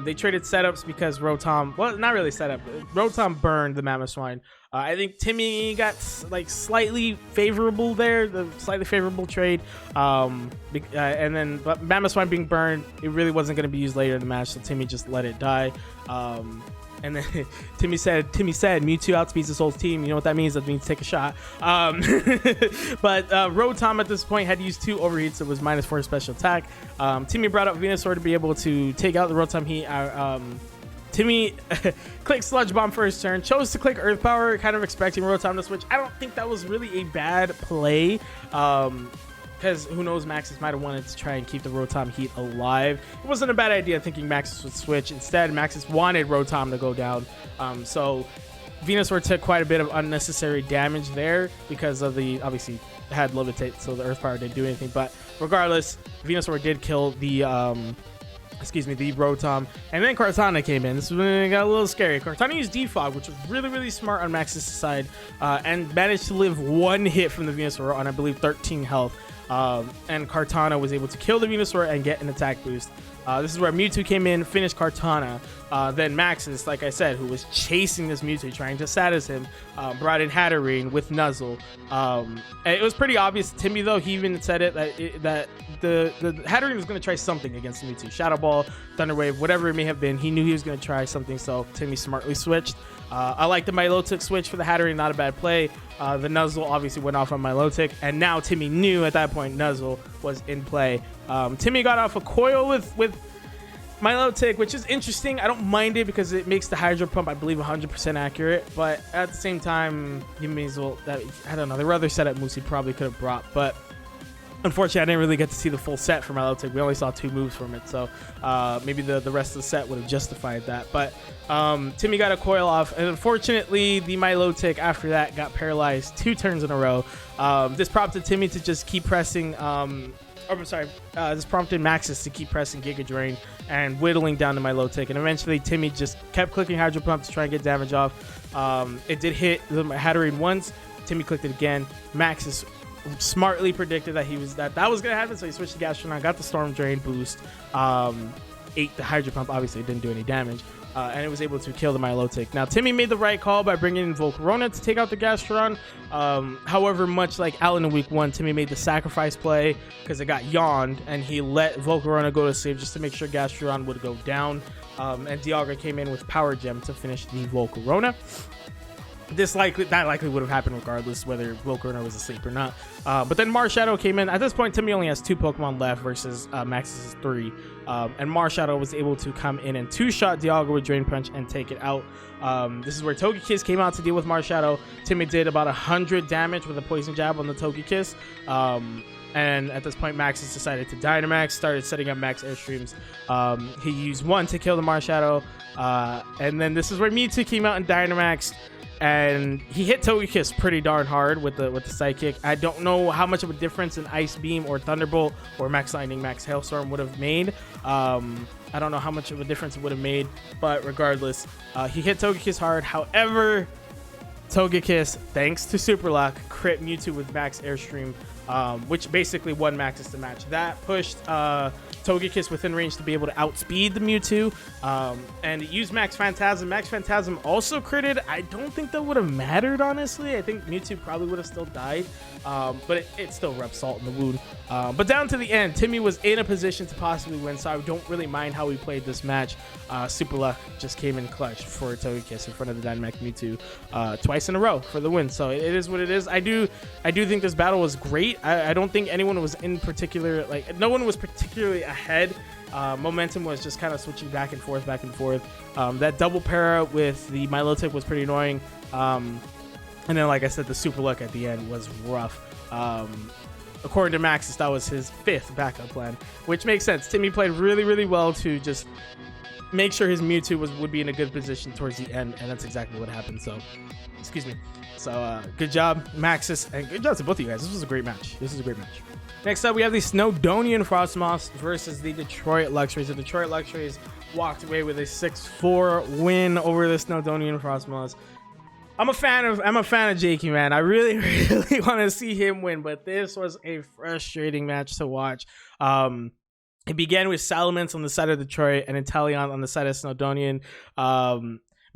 They traded setups because Rotom, well, not really setup, Rotom burned the Mamoswine. I think Timmy got like slightly favorable there, the slightly favorable trade. And then but Mamoswine being burned, it really wasn't going to be used later in the match, so Timmy just let it die. And then Timmy said Mewtwo outspeeds this whole team. You know what that means? That means take a shot. But Rotom at this point had used 2 overheats, so it was -4 special attack. Timmy brought up Venusaur to be able to take out the Rotom heat. Timmy clicked Sludge Bomb first turn, chose to click Earth Power, kind of expecting Rotom to switch. I don't think that was really a bad play, because who knows, Maxis might have wanted to try and keep the Rotom heat alive. It wasn't a bad idea thinking Maxis would switch. Instead, Maxis wanted Rotom to go down. So Venusaur took quite a bit of unnecessary damage there because of the, obviously, had Levitate, so the Earth Power didn't do anything. But regardless, Venusaur did kill the the Rotom, and then Kartana came in. This is when it got a little scary. Kartana used Defog, which was really, really smart on Max's side, and managed to live 1 hit from the Venusaur on, I believe, 13 health. And Kartana was able to kill the Venusaur and get an attack boost. This is where Mewtwo came in, finished Kartana. Then Maxis, like I said, who was chasing this Mewtwo, trying to status him, brought in Hatterene with Nuzzle. And it was pretty obvious to Timmy, though. He even said it that the Hatterene was going to try something against the Mewtwo. Shadow Ball, Thunder Wave, whatever it may have been. He knew he was going to try something, so Timmy smartly switched. I like the Milotic switch for the Hatterene, not a bad play. The Nuzzle obviously went off on Milotic, and now Timmy knew at that point Nuzzle was in play. Timmy got off a coil with Milotic, which is interesting. I don't mind it because it makes the Hydro Pump, I believe, 100% accurate, but at the same time, you may as well, I don't know, there were other setup moves he probably could have brought, but unfortunately, I didn't really get to see the full set from Milotic. We only saw 2 moves from it, so maybe the rest of the set would have justified that. But Timmy got a coil off, and unfortunately, the Milotic after that got paralyzed 2 turns in a row. This prompted Timmy to just keep pressing. This prompted Maxis to keep pressing Giga Drain and whittling down to Milotic, and eventually Timmy just kept clicking Hydro Pump to try and get damage off. It did hit the Hatterene once. Timmy clicked it again. Maxis smartly predicted that that was gonna happen, so he switched to Gastronaut, got the Storm Drain boost, ate the Hydro Pump. Obviously it didn't do any damage, and it was able to kill the Milotic. Now Timmy made the right call by bringing in Volcarona to take out the Gastrodon. However, much like Alan in week 1, Timmy made the sacrifice play because it got yawned, and he let Volcarona go to save just to make sure Gastrodon would go down, and Dialga came in with Power Gem to finish the Volcarona. That likely would have happened regardless whether Volcarona was asleep or not. But then Marshadow came in. At this point, Timmy only has 2 Pokemon left versus Max's 3. And Marshadow was able to come in and 2-shot Dialga with Drain Punch and take it out. This is where Togekiss came out to deal with Marshadow. Timmy did about 100 damage with a Poison Jab on the Togekiss. And at this point, Max has decided to Dynamax, started setting up Max Airstreams. He used 1 to kill the Marshadow. And then this is where Mewtwo came out and Dynamaxed. And he hit Togekiss pretty darn hard with the Psychic. I don't know how much of a difference an Ice Beam or Thunderbolt or Max Lightning, Max Hailstorm would have made. I don't know how much of a difference it would have made, but regardless, he hit Togekiss hard. However, Togekiss, thanks to Super Luck, crit Mewtwo with Max Airstream, which basically won Max's the match. That pushed Togekiss within range to be able to outspeed the Mewtwo, and it used Max Phantasm. Max Phantasm also critted. I don't think that would have mattered, honestly. I think Mewtwo probably would have still died, but it still rubbed salt in the wound. But down to the end, Timmy was in a position to possibly win, so I don't really mind how we played this match. Super Luck just came in clutch for Togekiss in front of the Dynamax Mewtwo twice in a row for the win. So it is what it is. I do think this battle was great. I don't think anyone was in particular, like, no one was particularly ahead. Momentum was just kind of switching back and forth. That double para with the Milotic was pretty annoying. And then, like I said, the Super Luck at the end was rough. According to Maxis, that was his 5th backup plan, which makes sense. Timmy played really, really well to just make sure his Mewtwo would be in a good position towards the end, and that's exactly what happened. So, excuse me. So, good job, Maxis, and good job to both of you guys. This was a great match. Next up, we have the Snowdonian Frostmoss versus the Detroit Luxrays. The Detroit Luxrays walked away with a 6-4 win over the Snowdonian Frostmoss. I'm a fan of Jakey, man. I really, really want to see him win, but this was a frustrating match to watch. It began with Salamence on the side of Detroit and Inteleon on the side of Snowdonian.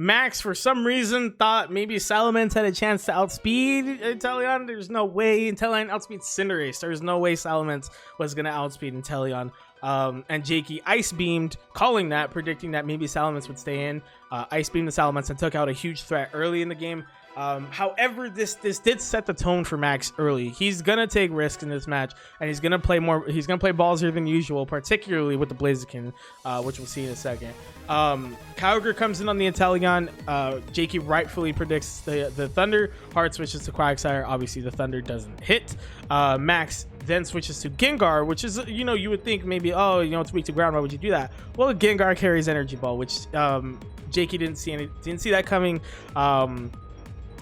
Max, for some reason, thought maybe Salamence had a chance to outspeed Inteleon. There's no way Inteleon outspeeds Cinderace. There's no way Salamence was going to outspeed Inteleon. And Jakey Ice Beamed, calling that, predicting that maybe Salamence would stay in. Ice Beamed the Salamence and took out a huge threat early in the game. However, this did set the tone for Max early. He's gonna take risks in this match, and he's gonna play ballsier than usual, particularly with the Blaziken, which we'll see in a second. Kyogre comes in on the Inteleon. Jakey rightfully predicts the Thunder. Heart switches to Quagsire. Obviously, the Thunder doesn't hit. Max then switches to Gengar, which is, you would think maybe, it's weak to ground. Why would you do that? Well, Gengar carries Energy Ball, which Jakey didn't see that coming.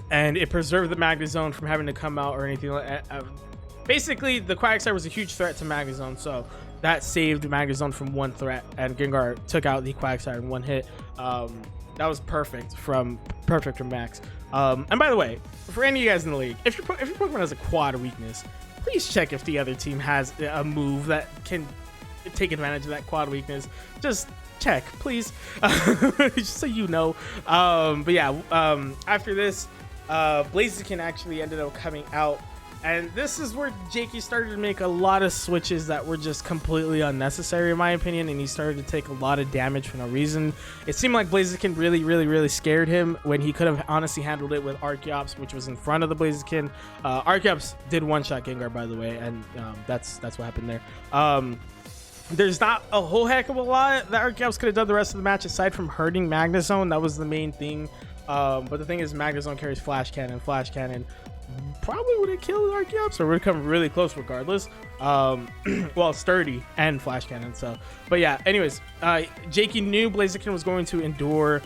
And it preserved the Magnezone from having to come out or anything like that. Basically, the Quagsire was a huge threat to Magnezone, so that saved Magnezone from one threat, and Gengar took out the Quagsire in one hit. That was perfect from Max. And by the way, for any of you guys in the league, if your Pokemon has a quad weakness, please check if the other team has a move that can take advantage of that quad weakness. Just check, please, just so you know. But yeah, after this, Blaziken actually ended up coming out, and this is where Jakey started to make a lot of switches that were just completely unnecessary in my opinion, and he started to take a lot of damage for no reason. It seemed like Blaziken really scared him when he could have honestly handled it with Archeops, which was in front of the Blaziken. Archeops did one-shot Gengar, by the way, and that's what happened there. There's not a whole heck of a lot that Archeops could have done the rest of the match aside from hurting Magnezone. That was the main thing. But the thing is, Magnezone carries Flash Cannon. Flash Cannon probably would have killed Archeops, or would have come really close regardless. Well, Sturdy and Flash Cannon. So, but yeah. Anyways, Jakey knew Blaziken was going to endure.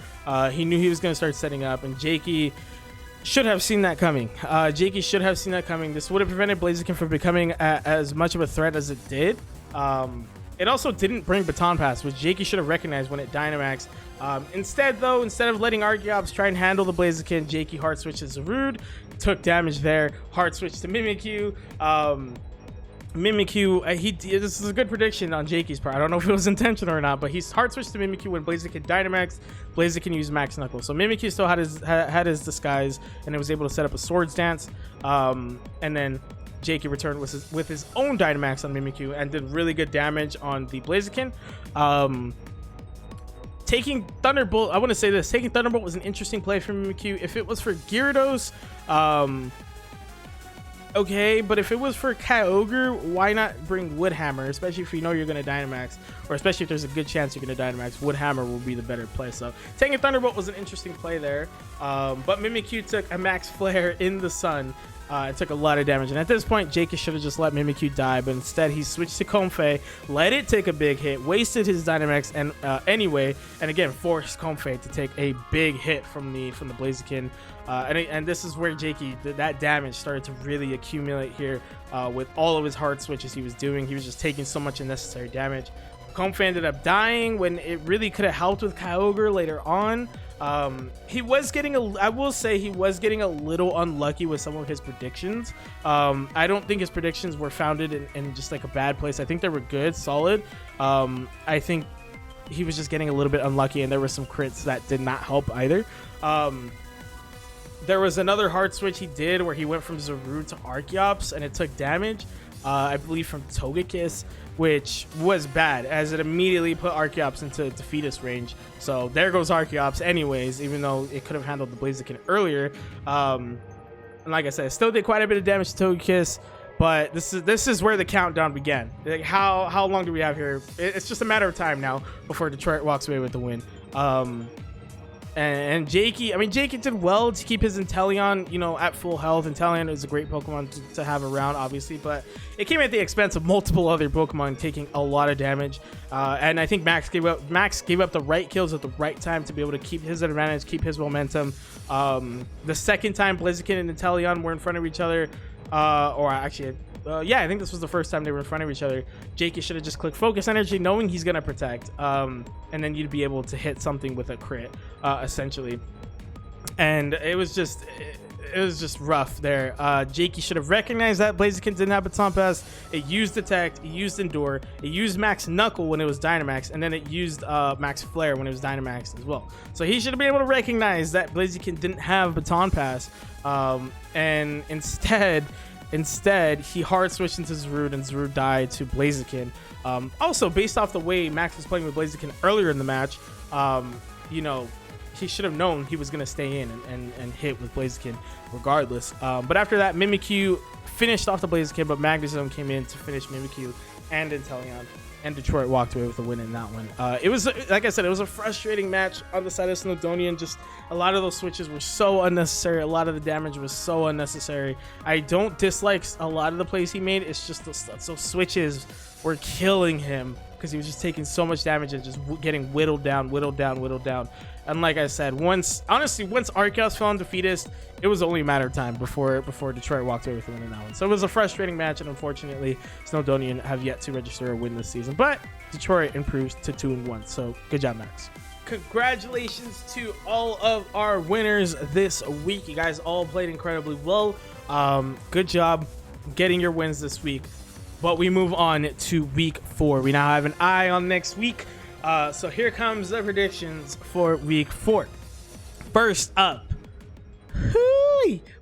He knew he was going to start setting up, and Jakey should have seen that coming. Jakey should have seen that coming. This would have prevented Blaziken from becoming as much of a threat as it did. It also didn't bring Baton Pass, which Jakey should have recognized when it Dynamax. Instead of letting Archeops try and handle the Blaziken, Jakey hard switches to Rude, took damage there. Hard switch to Mimikyu. This is a good prediction on Jakey's part. I don't know if it was intentional or not, but he's hard switched to Mimikyu when Blaziken Dynamax. Blaziken used Max Knuckle, so Mimikyu still had his disguise, and it was able to set up a Swords Dance. And then Jakey returned with his own Dynamax on Mimikyu and did really good damage on the Blaziken. Taking Thunderbolt, I want to say this: taking Thunderbolt was an interesting play for Mimikyu. If it was for Gyarados, okay, but if it was for Kyogre, why not bring Woodhammer, especially if you know you're going to Dynamax, or especially if there's a good chance you're going to Dynamax. Woodhammer will be the better play. So taking Thunderbolt was an interesting play there, but Mimikyu took a Max Flare in the sun. It took a lot of damage, and at this point Jakey should have just let Mimikyu die, but instead he switched to Comfey, let it take a big hit, wasted his Dynamax and anyway, and again forced Comfey to take a big hit from the Blaziken. And this is where Jakey, that damage started to really accumulate here with all of his hard switches he was doing. He was just taking so much unnecessary damage. Comfey ended up dying when it really could have helped with Kyogre later on. He was getting I will say he was getting a little unlucky with some of his predictions. I don't think his predictions were founded in just like a bad place. I think they were good, solid. I think he was just getting a little bit unlucky, and there were some crits that did not help either. There was another hard switch he did where he went from Zarude to Archeops, and it took damage, I believe from Togekiss, which was bad as it immediately put Archeops into defeatist range. So there goes Archeops anyways, even though it could have handled the Blaziken earlier. And like I said, it still did quite a bit of damage to Togekiss, but this is where the countdown began. Like how long do we have here? It's just a matter of time now before Detroit walks away with the win. And Jakey, Jakey did well to keep his Inteleon, at full health. Inteleon is a great Pokemon to have around, obviously, but it came at the expense of multiple other Pokemon taking a lot of damage. And I think Max gave up the right kills at the right time to be able to keep his advantage, keep his momentum. The second time Blaziken and Inteleon were in front of each other, I think this was the first time they were in front of each other. Jakey should have just clicked Focus Energy, knowing he's gonna protect, and then you'd be able to hit something with a crit, essentially. And it was just rough there. Jakey should have recognized that Blaziken didn't have Baton Pass. It used Detect, it used Endure, it used Max Knuckle when it was Dynamax, and then it used Max Flare when it was Dynamax as well. So he should have been able to recognize that Blaziken didn't have Baton Pass, and Instead, he hard switched into Zarude, and Zarude died to Blaziken. Also, based off the way Max was playing with Blaziken earlier in the match, he should have known he was going to stay in and hit with Blaziken regardless. But after that, Mimikyu finished off the Blaziken, but Magnezone came in to finish Mimikyu and Inteleon. And Detroit walked away with a win in that one. It was, like I said, it was a frustrating match on the side of Snowdonian. Just a lot of those switches were so unnecessary. A lot of the damage was so unnecessary. I don't dislike a lot of the plays he made. It's just those switches were killing him because he was just taking so much damage and just getting whittled down. And like I said, once Arceus fell on defeatist, it was only a matter of time before Detroit walked away with the win in that one. So it was a frustrating match, and unfortunately, Snowdonian have yet to register a win this season. But Detroit improves to 2-1. So good job, Max. Congratulations to all of our winners this week. You guys all played incredibly well. Good job getting your wins this week. But we move on to week 4. We now have an eye on next week. So here comes the predictions for week 4. First up,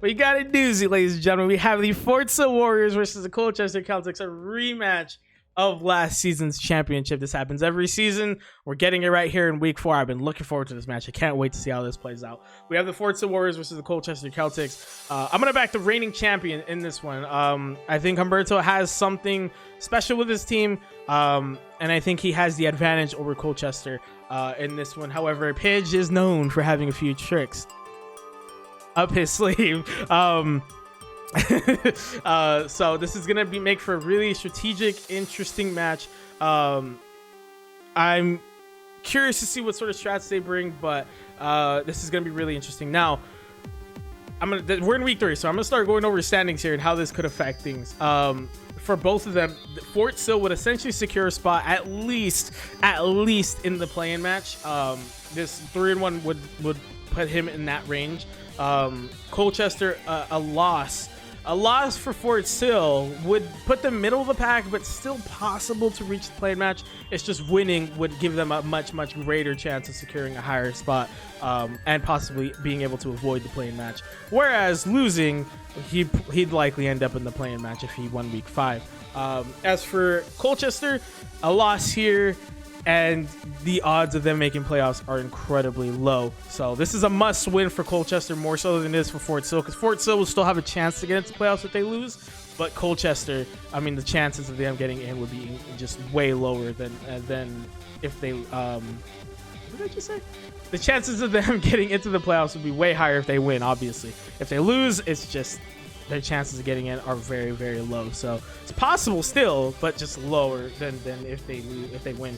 we got a doozy, ladies and gentlemen. We have the Forza Warriors versus the Colchester Celtics, a rematch of last season's championship. This happens every season. We're getting it right here in week 4. I've been looking forward to this match. I can't wait to see how this plays out. We have the Forza Warriors versus the Colchester Celtics. I'm gonna back the reigning champion in this one. I think Humberto has something special with his team, and I think he has the advantage over Colchester in this one. However, Pidge is known for having a few tricks up his sleeve. So this is gonna make for a really strategic, interesting match. I'm curious to see what sort of strats they bring, but this is gonna be really interesting. Now, we're in week 3, so I'm gonna start going over standings here and how this could affect things. for both of them, Fort Sill would essentially secure a spot at least in the play-in match. This 3-1 would put him in that range. Colchester, a loss for Fort Sill would put them middle of the pack, but still possible to reach the play-in match. It's just winning would give them a much greater chance of securing a higher spot, and possibly being able to avoid the play-in match. Whereas losing, he'd likely end up in the play-in match if he won week 5. As for Colchester, a loss here, and the odds of them making playoffs are incredibly low. So this is a must win for Colchester, more so than it is for Fort Sill, because Fort Sill will still have a chance to get into playoffs if they lose. But Colchester, I mean, the chances of them getting in would be just way lower than if they what did I just say? The chances of them getting into the playoffs would be way higher if they win, obviously. If they lose, it's just their chances of getting in are very low. So it's possible still, but just lower than if they win.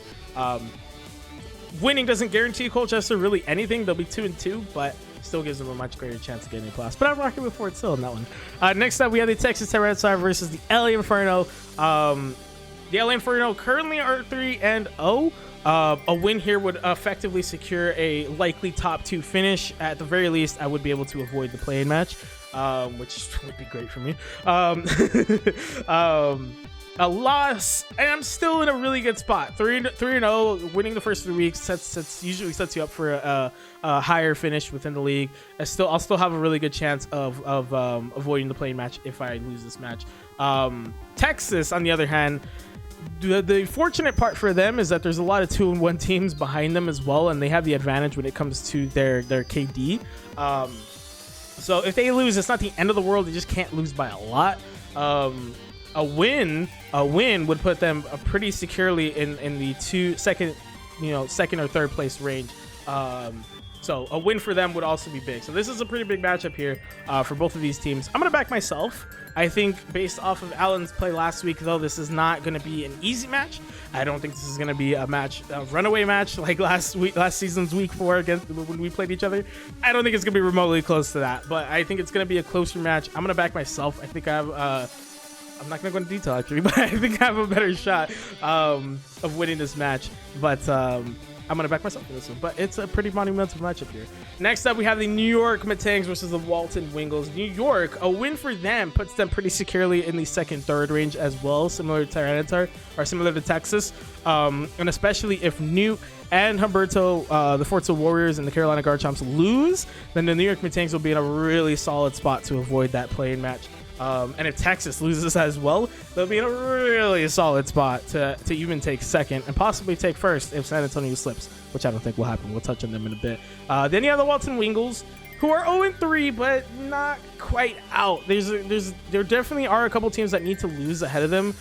Winning doesn't guarantee Colchester really anything. They'll be 2-2, but still gives them a much greater chance of getting in playoffs. But I'm rocking with Fort Sill in that one. Next up, we have the Texas Tech Red Sox versus the LA Inferno. The LA Inferno currently are 3-0. A win here would effectively secure a likely top 2 finish. At the very least, I would be able to avoid the play-in match, which would be great for me. A loss, and I'm still in a really good spot. 3-0, winning the first 3 weeks usually sets you up for a higher finish within the league. I'll still have a really good chance of avoiding the play-in match if I lose this match. Texas, on the other hand, the fortunate part for them is that there's a lot of 2-1 teams behind them as well, and they have the advantage when it comes to their KD. So if they lose, it's not the end of the world. They just can't lose by a lot. A win would put them pretty securely in the second or third place range. So a win for them would also be big. So this is a pretty big matchup here for both of these teams. I'm gonna back myself. I think based off of Allen's play last week, though, this is not going to be an easy match. I don't think this is going to be a runaway match like last season's week 4 against when we played each other. I don't think it's going to be remotely close to that, but I think it's going to be a closer match. I'm going to back myself. I think I have I'm not going to go into detail actually, but I think I have a better shot of winning this match. But I'm going to back myself for this one, but it's a pretty monumental matchup here. Next up, we have the New York Metangs versus the Walton Wingles. New York, a win for them puts them pretty securely in the second, third range as well, similar to Tyranitar, or similar to Texas. And especially if Newt and Humberto, the Fort Sill Warriors and the Carolina Garchomps lose, then the New York Metangs will be in a really solid spot to avoid that play-in match. And if Texas loses as well, they'll be in a really solid spot to even take second and possibly take first if San Antonio slips, which I don't think will happen. We'll touch on them in a bit. Then you have the Walton Wingles, who are 0-3, but not quite out. There definitely are a couple teams that need to lose ahead of them.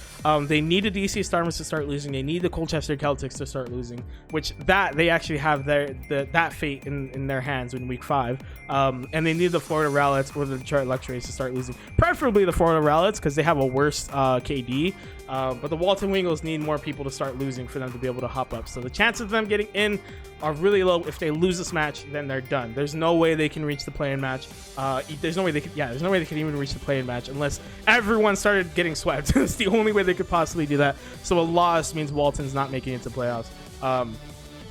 They need the DC Starmers to start losing. They need the Colchester Celtics to start losing, which they actually have that fate in their hands in week 5. And they need the Florida Rowlets or the Detroit Electrays to start losing, preferably the Florida Rowlets because they have a worse KD. But the Walton Wingles need more people to start losing for them to be able to hop up. So the chances of them getting in are really low. If they lose this match, then they're done. There's no way they can reach the play-in match. There's no way they could even reach the play-in match unless everyone started getting swept. It's the only way they could possibly do that. So a loss means Walton's not making it to playoffs.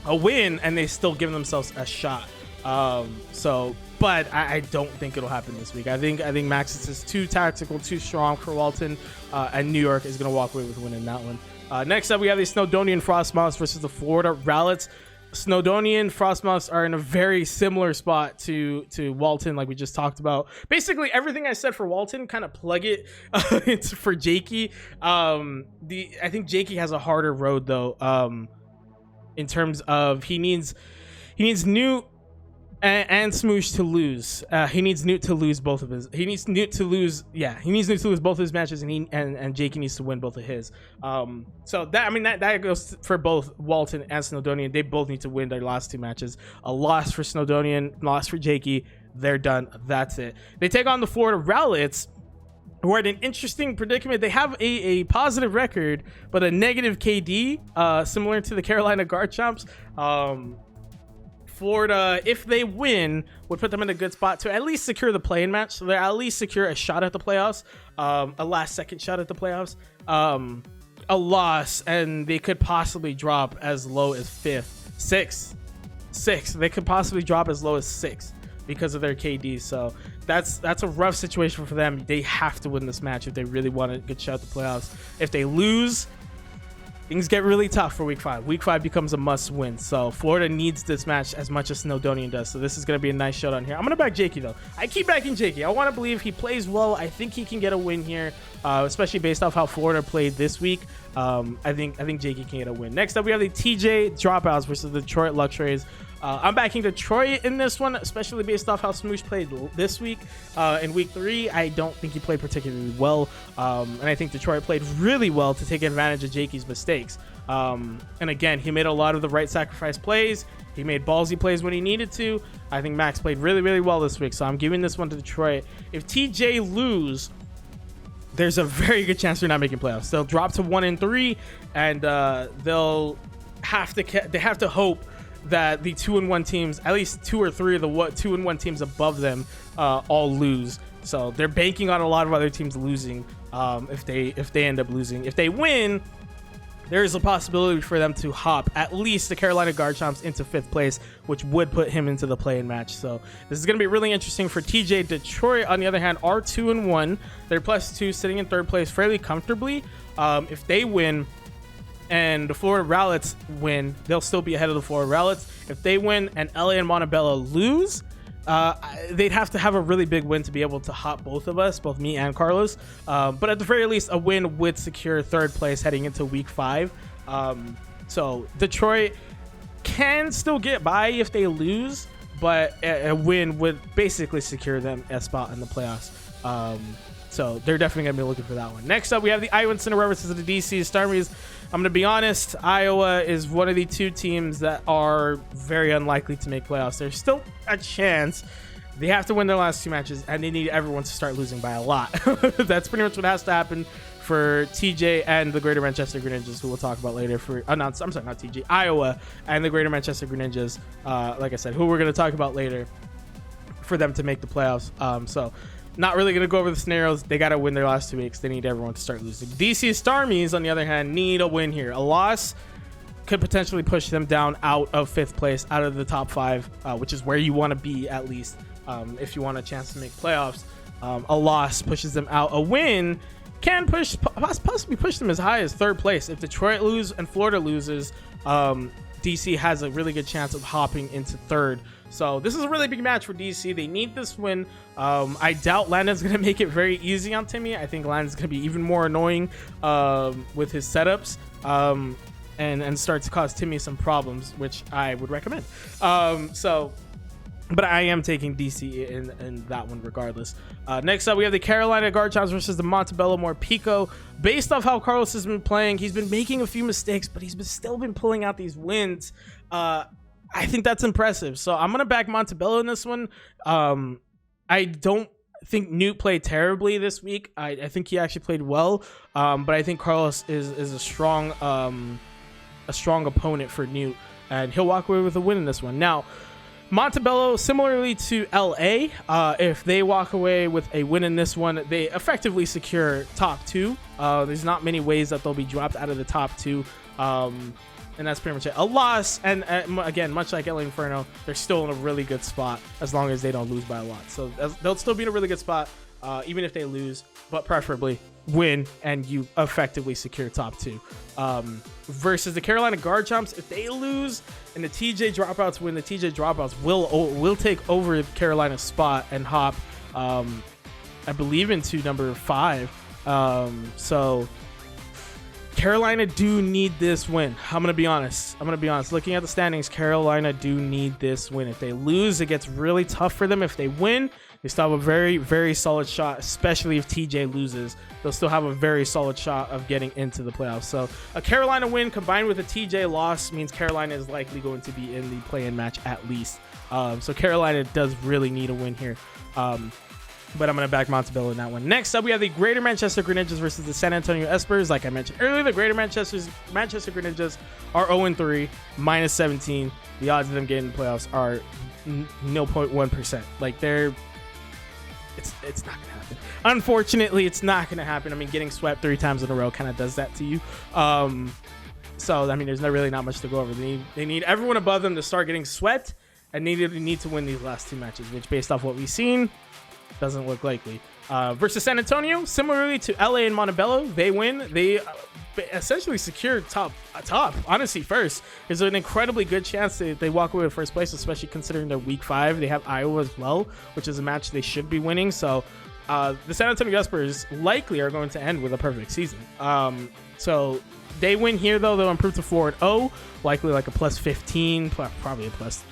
A win and they still give themselves a shot. But I don't think it'll happen this week. I think Maxis is too tactical, too strong for Walton, and New York is going to walk away with a win in that one. Next up, we have the Snowdonian Frostmoths versus the Florida Rowlets. Snowdonian Frostmoths are in a very similar spot to Walton, like we just talked about. Basically, everything I said for Walton, kind of plug it for Jakey. I think Jakey has a harder road though, in terms of he needs Newt and Smoosh to lose. He needs Newt to lose both of his. He needs Newt to lose both of his matches, and Jakey needs to win both of his. So that goes for both Walton and Snowdonian. They both need to win their last 2 matches. A loss for Snowdonian, loss for Jakey. They're done. That's it. They take on the Florida Rowlets, who are in an interesting predicament. They have a positive record, but a negative KD, similar to the Carolina Garchomps. Florida, if they win, would put them in a good spot to at least secure the play-in match. So they at least secure a shot at the playoffs, a last-second shot at the playoffs. A loss, and they could possibly drop as low as sixth. They could possibly drop as low as 6 because of their KD. So that's a rough situation for them. They have to win this match if they really want a good shot at the playoffs. If they lose, things get really tough for week 5. Week 5 becomes a must win. So Florida needs this match as much as Snowdonian does. So this is going to be a nice showdown here. I'm going to back Jakey though. I keep backing Jakey. I want to believe he plays well. I think he can get a win here, especially based off how Florida played this week. I think Jakey can get a win. Next up, we have the TJ Dropouts versus the Detroit Luxrays. I'm backing Detroit in this one, especially based off how Smoosh played this week. In week 3, I don't think he played particularly well. And I think Detroit played really well to take advantage of Jakey's mistakes. And again, he made a lot of the right sacrifice plays. He made ballsy plays when he needed to. I think Max played really, really well this week. So I'm giving this one to Detroit. If TJ lose, there's a very good chance they're not making playoffs. They'll drop to 1-3, and they'll have to hope that the 2-1 teams, at least 2 or 3 of the 2-1 teams above them, all lose. So they're banking on a lot of other teams losing. If they end up losing, if they win, there is a possibility for them to hop at least the Carolina Garchomps into 5th place, which would put him into the play-in match. So this is going to be really interesting for TJ. Detroit, on the other hand, are 2-1. They're +2, sitting in 3rd place fairly comfortably. If they win and the Florida Rowlets win, they'll still be ahead of the Florida Rowlets. If they win and LA and Montebello lose, they'd have to have a really big win to be able to hop both of us, both me and Carlos. But at the very least, a win would secure 3rd place heading into week 5. So Detroit can still get by if they lose, but a win would basically secure them a spot in the playoffs. So they're definitely going to be looking for that one. Next up, we have the Iowa Cinderella versus the DC Starmies. I'm going to be honest, Iowa is one of the 2 teams that are very unlikely to make playoffs. There's still a chance. They have to win their last 2 matches, and they need everyone to start losing by a lot. That's pretty much what has to happen for TJ and the Greater Manchester Greninjas, who we'll talk about later. I'm sorry, not TJ, Iowa and the Greater Manchester Greninjas, like I said, who we're going to talk about later, for them to make the playoffs. So not really going to go over the scenarios. They got to win their last 2 weeks. They need everyone to start losing. DC Starmies, on the other hand, need a win here. A loss could potentially push them down out of 5th place, out of the top 5, which is where you want to be at least if you want a chance to make playoffs. A loss pushes them out. A win can possibly push them as high as 3rd place. If Detroit loses and Florida loses, DC has a really good chance of hopping into 3rd. So this is a really big match for DC. They need this win. I doubt Landon's going to make it very easy on Timmy. I think Landon's going to be even more annoying with his setups and start to cause Timmy some problems, which I would recommend. But I am taking DC in that one regardless. Next up, we have the Carolina Garchomps versus the Montebello Morpico. Based off how Carlos has been playing, he's been making a few mistakes, but still been pulling out these wins. I think that's impressive. So I'm going to back Montebello in this one. I don't think Newt played terribly this week. I think he actually played well. But I think Carlos is a strong opponent for Newt, and he'll walk away with a win in this one. Now, Montebello, similarly to LA, if they walk away with a win in this one, they effectively secure top 2. There's not many ways that they'll be dropped out of the top 2. And that's pretty much it. A loss, and again, much like LA Inferno, they're still in a really good spot as long as they don't lose by a lot. So they'll still be in a really good spot, even if they lose, but preferably win and you effectively secure top 2. Versus the Carolina Garchomps, if they lose and the TJ Dropouts win, the TJ Dropouts will take over Carolina's spot and hop, I believe, into number 5. So Carolina do need this win. I'm going to be honest. Looking at the standings, Carolina do need this win. If they lose, it gets really tough for them. If they win, they still have a very, very solid shot, especially if TJ loses. They'll still have a very solid shot of getting into the playoffs. So a Carolina win combined with a TJ loss means Carolina is likely going to be in the play-in match at least. So Carolina does really need a win here. but I'm going to back Montebello in that one. Next up, we have the Greater Manchester Grenaders versus the San Antonio Espers. Like I mentioned earlier, the Greater Manchester Grenaders are 0-3, minus 17. The odds of them getting the playoffs are 0.1%. Like it's not going to happen. Unfortunately, it's not going to happen. I mean, getting swept 3 times in a row kind of does that to you. So, I mean, there's really not much to go over. They need everyone above them to start getting swept, and they need to win these last 2 matches, which based off what we've seen, doesn't look likely. Versus San Antonio, similarly to LA and Montebello, they win. They essentially secure top. Honestly, first. There's an incredibly good chance they walk away with first place, especially considering they're week 5. They have Iowa as well, which is a match they should be winning. So the San Antonio Spurs likely are going to end with a perfect season. So they win here, though. They'll improve to 4-0, likely like a plus 15, probably a plus.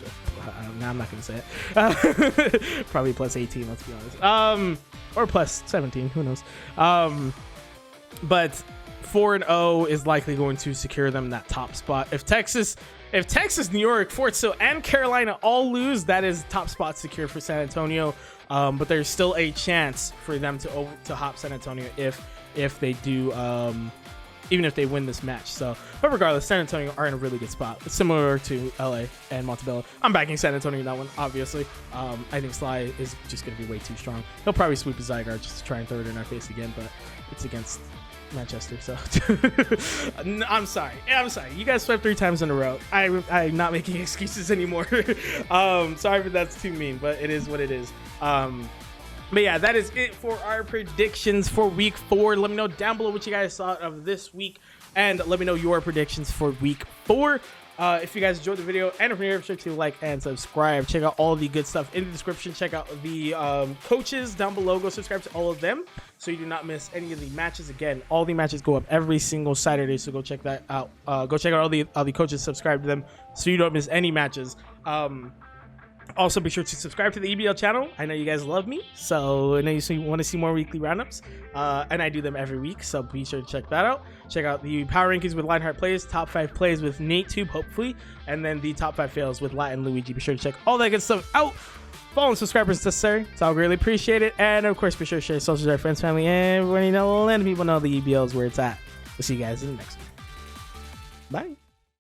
No, I'm not going to say it. Probably plus 18, let's be honest. Or plus 17, who knows. But 4-0 is likely going to secure them that top spot. If Texas, New York, Fort Sill, and Carolina all lose, that is top spot secure for San Antonio. But there's still a chance for them to hop San Antonio if they do. Even if they win this match. So, but regardless, San Antonio are in a really good spot. It's similar to LA and Montebello. I'm backing San Antonio in that one, obviously. I think Sly is just going to be way too strong. He'll probably sweep a Zygarde just to try and throw it in our face again, but it's against Manchester, so I'm sorry. You guys swept 3 times in a row. I'm not making excuses anymore. Sorry if that's too mean, but it is what it is. But yeah, that is it for our predictions for week 4. Let me know down below what you guys thought of this week, and let me know your predictions for week 4. If you guys enjoyed the video, and if you're here, be sure to like and subscribe. Check out all the good stuff in the description. Check out the coaches down below. Go subscribe to all of them so you do not miss any of the matches. Again, all the matches go up every single Saturday, so go check that out. Go check out all the coaches, subscribe to them so you don't miss any matches. Also, be sure to subscribe to the EBL channel. I know you guys love me, so I know you want to see more weekly roundups, and I do them every week, so be sure to check that out. Check out the power rankings with Lionheart plays, top 5 plays with Nate Tube, hopefully, and then the top 5 fails with Latin Luigi. Be sure to check all that good stuff out. Follow and subscribe is necessary, so I'll greatly appreciate it. And of course, be sure to share socials with our friends, family, and everybody know, letting people know the EBL is where it's at. We'll see you guys in the next one. Bye.